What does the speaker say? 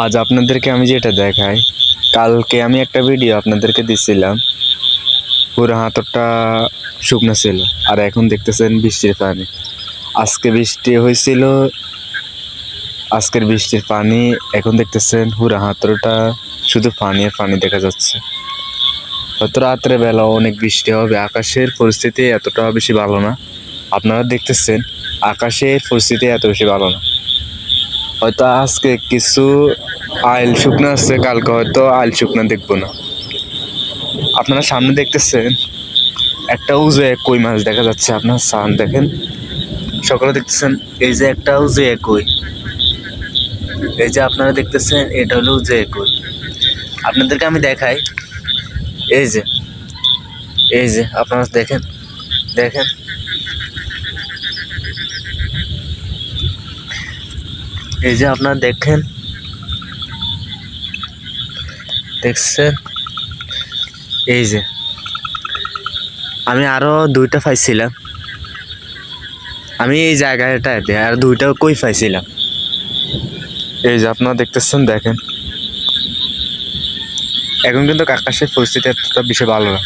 আজ আপনাদেরকে আমি যেটা দেখাই, কালকে আমি একটা ভিডিও আপনাদেরকে দিছিলাম, পুরো হাতটা শুকনো ছিল, আর এখন দেখতেছেন বৃষ্টির পানি। আজকে বৃষ্টি হয়েছিল, আজকের বৃষ্টির পানি এখন দেখতেছেন পুরো হাতটা শুধু পানি আর পানি দেখা যাচ্ছে। হয়তো রাত্রে বেলা অনেক বৃষ্টি হবে, আকাশের পরিস্থিতি এতটা বেশি ভালো না। আপনারা দেখতেছেন আকাশের পরিস্থিতি এত বেশি ভালো না। হয়তো আজকে কিছু আইল শুকনো আছে, কালকে হয়তো আইল শুকনো দেখবো না। আপনারা সামনে দেখতেছেন একটা উজে কই মাছ দেখা যাচ্ছে, আপনার সান দেখেন, সকলে দেখতেছেন এই যে একটা উজে কই, এই যে আপনারা দেখতেছেন এটা হলো উজে কই। আপনাদেরকে আমি দেখাই, এই যে এই যে আপনারা দেখেন দেখেন এই যে আপনারা দেখেন দেখছেন, এই যে আমি আরো দুইটা পাইছিলাম, আমি এই জায়গাটাতে আর দুইটা কই পাইছিলাম। এই যে আপনারা দেখতেছেন দেখেন, এখন কিন্তু আকাশের পরিস্থিতি এতটা বেশি ভালো না।